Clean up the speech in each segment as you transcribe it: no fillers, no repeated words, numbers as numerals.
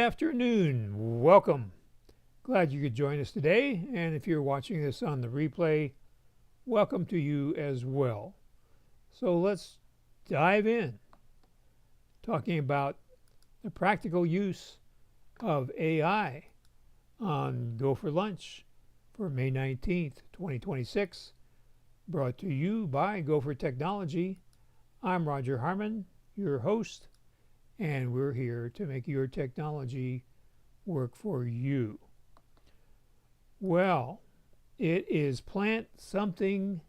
afternoon. Welcome. Glad you could join us today. And if you're watching this on the replay, welcome to you as well. So let's dive in, talking about the practical use of AI on Go for Lunch for May 19th, 2026. Brought to you by GoFor Technology. I'm Roger Harmon, your host, and we're here to make your technology work for you. Well, it is Plant Something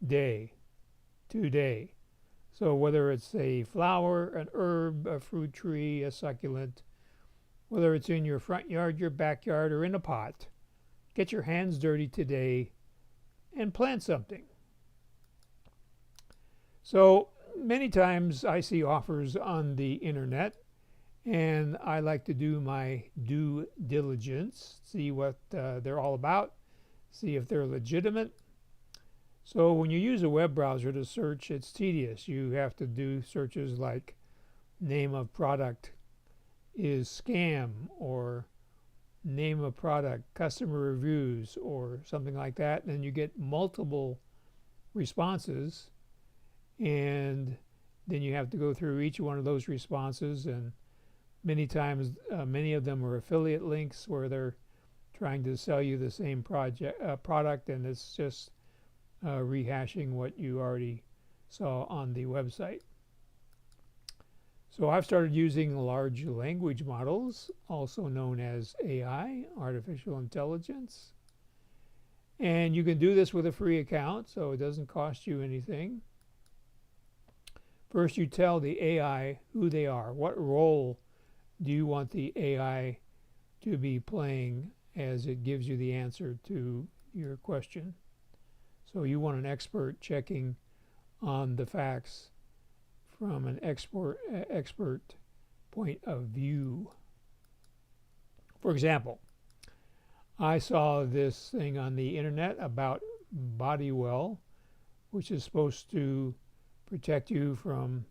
Day today. So whether it's a flower, an herb, a fruit tree, a succulent, whether it's in your front yard, your backyard, or in a pot, get your hands dirty today and plant something. So many times I see offers on the internet, and I like to do my due diligence, see what they're all about, see if they're legitimate. So when you use a web browser to search, it's tedious. You have to do searches like name of product is scam, or name of product, customer reviews, or something like that. And then you get multiple responses, and then you have to go through each one of those responses, and many times many of them are affiliate links where they're trying to sell you the same product, and it's just rehashing what you already saw on the website. So I've started using large language models, also known as AI, artificial intelligence. And you can do this with a free account, so it doesn't cost you anything. First, you tell the AI who they are. What role do you want the AI to be playing as it gives you the answer to your question? So you want an expert checking on the facts from an expert point of view. For example, I saw this thing on the internet about Bodywell, which is supposed to protect you from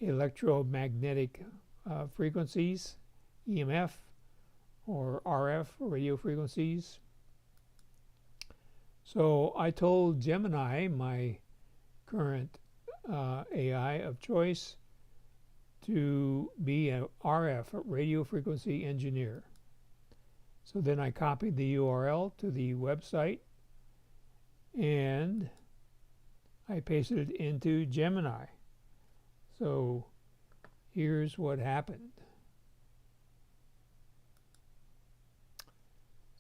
electromagnetic frequencies, EMF, or RF, radio frequencies. So I told Gemini, my current AI of choice, to be an RF, a radio frequency engineer. So then I copied the URL to the website, and I pasted it into Gemini. So here's what happened.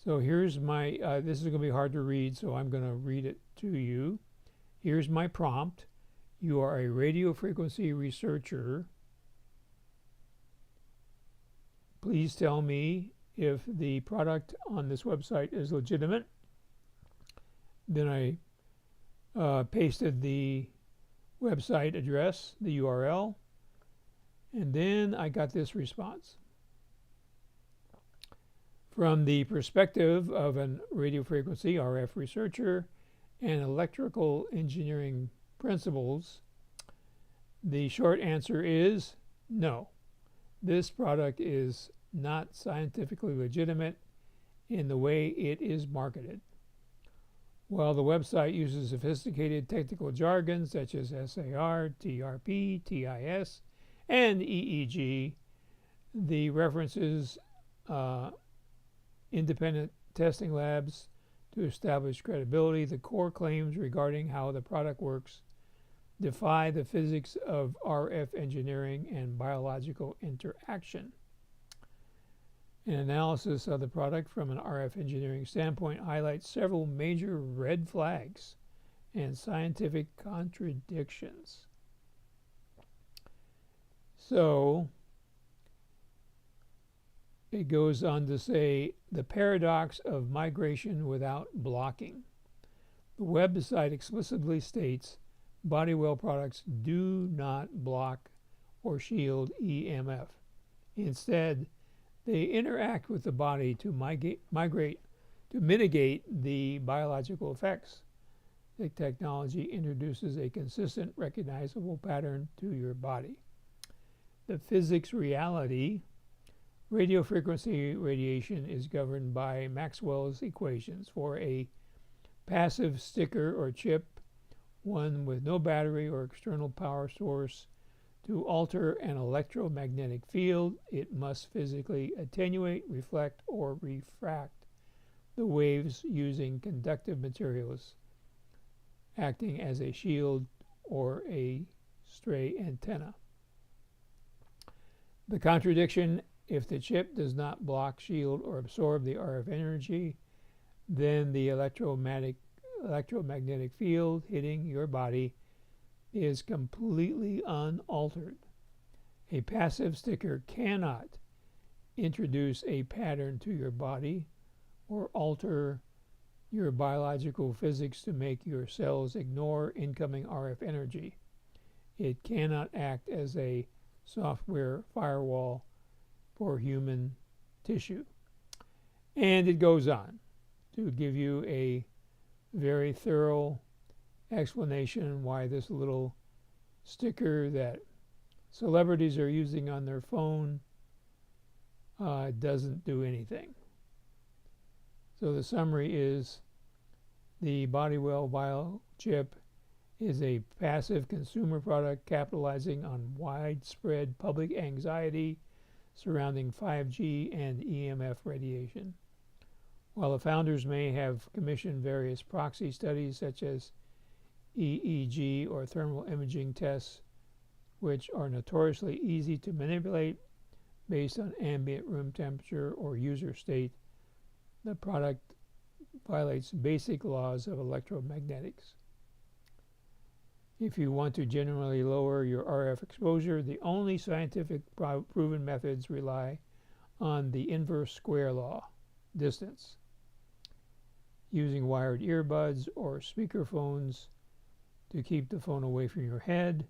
So here's my, this is going to be hard to read, so I'm going to read it to you. Here's my prompt. You are a radio frequency researcher. Please tell me if the product on this website is legitimate. Then I pasted the website address, the URL, and then I got this response. From the perspective of a radio frequency RF researcher and electrical engineering principles, the short answer is no. This product is not scientifically legitimate in the way it is marketed. While the website uses sophisticated technical jargon such as SAR, TRP, TIS, and EEG, the references independent testing labs to establish credibility. The core claims regarding how the product works defy the physics of RF engineering and biological interaction. An analysis of the product from an RF engineering standpoint highlights several major red flags and scientific contradictions. So it goes on to say the paradox of migration without blocking. The website explicitly states Bodywell products do not block or shield EMF. Instead, they interact with the body to mitigate the biological effects. The technology introduces a consistent, recognizable pattern to your body. The physics reality Radio frequency radiation is governed by Maxwell's equations. For a passive sticker or chip, one with no battery or external power source, to alter an electromagnetic field, it must physically attenuate, reflect, or refract the waves using conductive materials, acting as a shield or a stray antenna. The contradiction: if the chip does not block, shield, or absorb the RF energy, then the electromagnetic field hitting your body is completely unaltered. A passive sticker cannot introduce a pattern to your body or alter your biological physics to make your cells ignore incoming RF energy. It cannot act as a software firewall for human tissue. And it goes on to give you a very thorough explanation why this little sticker that celebrities are using on their phone doesn't do anything. So the summary is the Bodywell biochip is a passive consumer product capitalizing on widespread public anxiety surrounding 5G and EMF radiation. While the founders may have commissioned various proxy studies such as EEG or thermal imaging tests, which are notoriously easy to manipulate based on ambient room temperature or user state, the product violates basic laws of electromagnetics. If you want to generally lower your RF exposure, the only scientific proven methods rely on the inverse square law, distance. Using wired earbuds or speakerphones to keep the phone away from your head.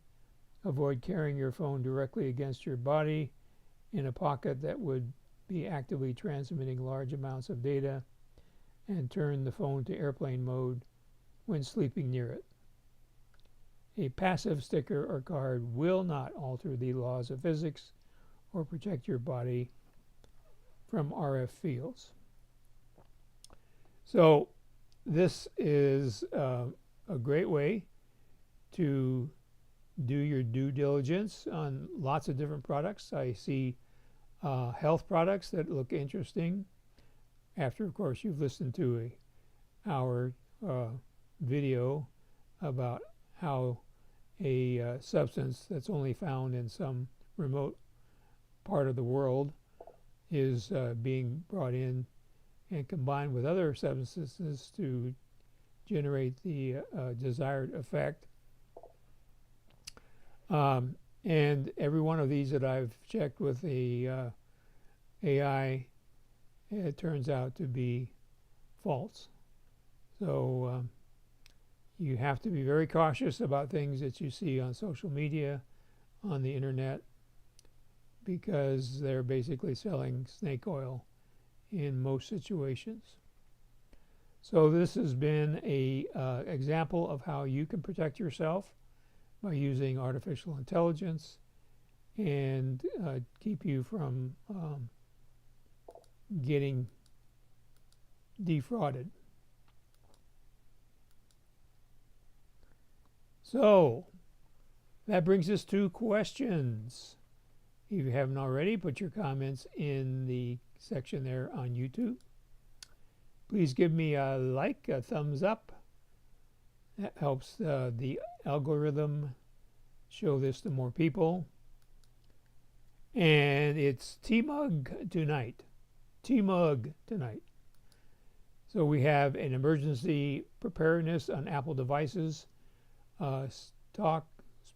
Avoid carrying your phone directly against your body in a pocket that would be actively transmitting large amounts of data, and turn the phone to airplane mode when sleeping near it. A passive sticker or card will not alter the laws of physics or protect your body from RF fields. So this is a great way to do your due diligence on lots of different products. I see health products that look interesting after, of course, you've listened to an hour video about how a substance that's only found in some remote part of the world is being brought in and combined with other substances to generate the desired effect. And every one of these that I've checked with the AI, it turns out to be false. So you have to be very cautious about things that you see on social media, on the internet, because they're basically selling snake oil in most situations. So this has been an example of how you can protect yourself by using artificial intelligence and keep you from getting defrauded. So that brings us to questions. If you haven't already, put your comments in the section there on YouTube. Please give me a like, a thumbs up. That helps the algorithm show this to more people. And it's T-Mug tonight. T-Mug tonight. So we have an emergency preparedness on Apple devices talk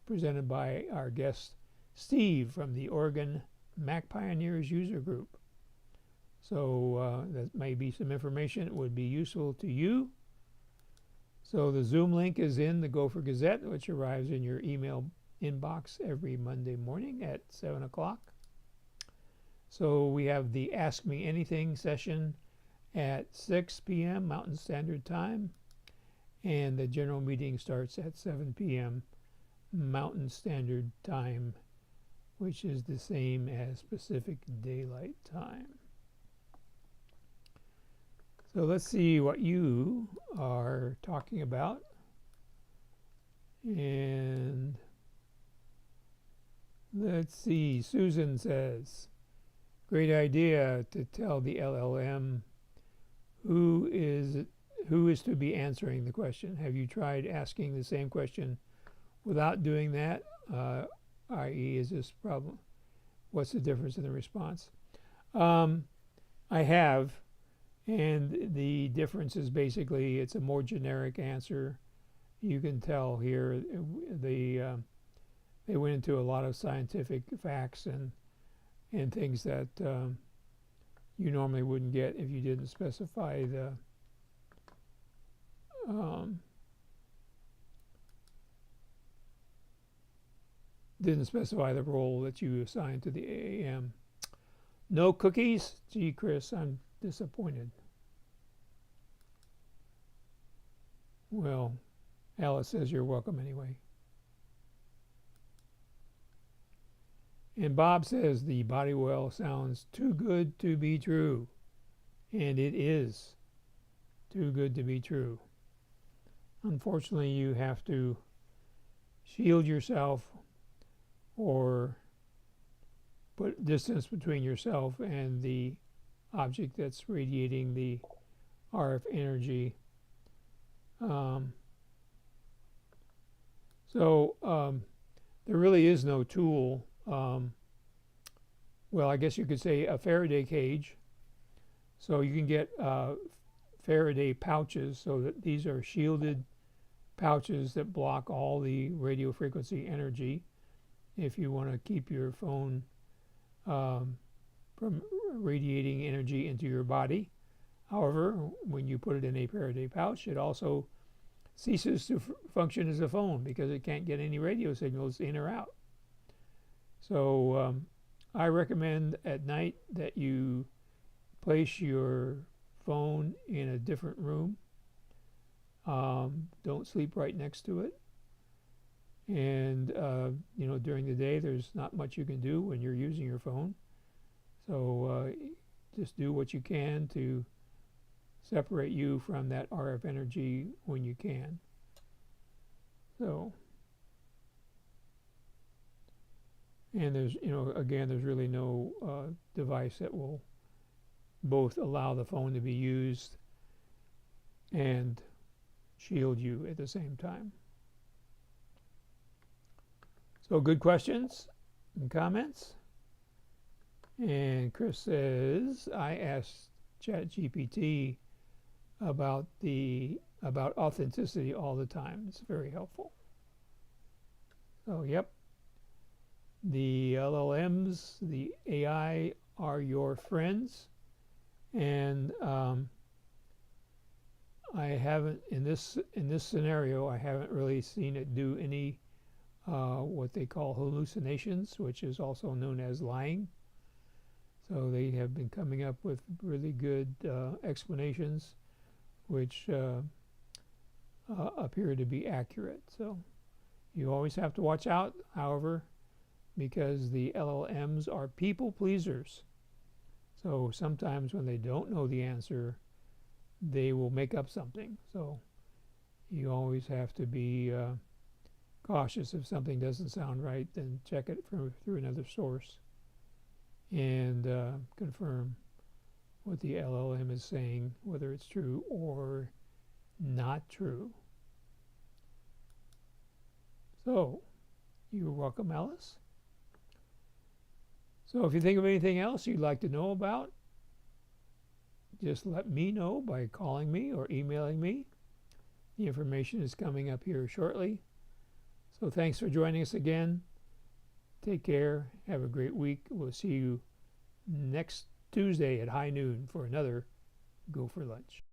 presented by our guest Steve from the Oregon Mac Pioneers user group. So that may be some information that would be useful to you. So the Zoom link is in the GoFor Gazette, which arrives in your email inbox every Monday morning at 7 o'clock. So we have the Ask Me Anything session at 6 p.m. Mountain Standard Time, and the general meeting starts at 7 p.m. Mountain Standard Time which is the same as Pacific Daylight Time. So let's see what you are talking about. And let's see, Susan says, great idea to tell the LLM who is to be answering the question. Have you tried asking the same question without doing that? I.e., is this problem? What's the difference in the response? I have, and the difference is basically it's a more generic answer. You can tell here they went into a lot of scientific facts and things that you normally wouldn't get if you didn't specify the role that you assigned to the AAM. No cookies? Gee, Chris, I'm disappointed. Well, Alice says you're welcome anyway. And Bob says the body oil sounds too good to be true. And it is too good to be true. Unfortunately, you have to shield yourself or put distance between yourself and the object that's radiating the RF energy. There really is no tool. Well, I guess you could say a Faraday cage. So you can get Faraday pouches, so that these are shielded pouches that block all the radio frequency energy if you want to keep your phone from radiating energy into your body. However, when you put it in a Faraday pouch, it also ceases to function as a phone because it can't get any radio signals in or out. So I recommend at night that you place your phone in a different room. Don't sleep right next to it. And during the day, there's not much you can do when you're using your phone. So just do what you can to separate you from that RF energy when you can. So, and there's, again, there's really no device that will both allow the phone to be used and shield you at the same time. So good questions and comments. And Chris says, I asked ChatGPT about authenticity all the time. It's very helpful. So, yep. The LLMs, the AI are your friends. And I haven't, in this scenario, I haven't really seen it do any what they call hallucinations, which is also known as lying. So they have been coming up with really good explanations which appear to be accurate. So you always have to watch out, however, because the LLMs are people pleasers. So sometimes when they don't know the answer, they will make up something. So you always have to be cautious. If something doesn't sound right, then check it through another source and confirm what the LLM is saying, whether it's true or not true. So, you're welcome, Alice. So if you think of anything else you'd like to know about, just let me know by calling me or emailing me. The information is coming up here shortly. So thanks for joining us again. Take care. Have a great week. We'll see you next Tuesday at high noon for another Go for Lunch.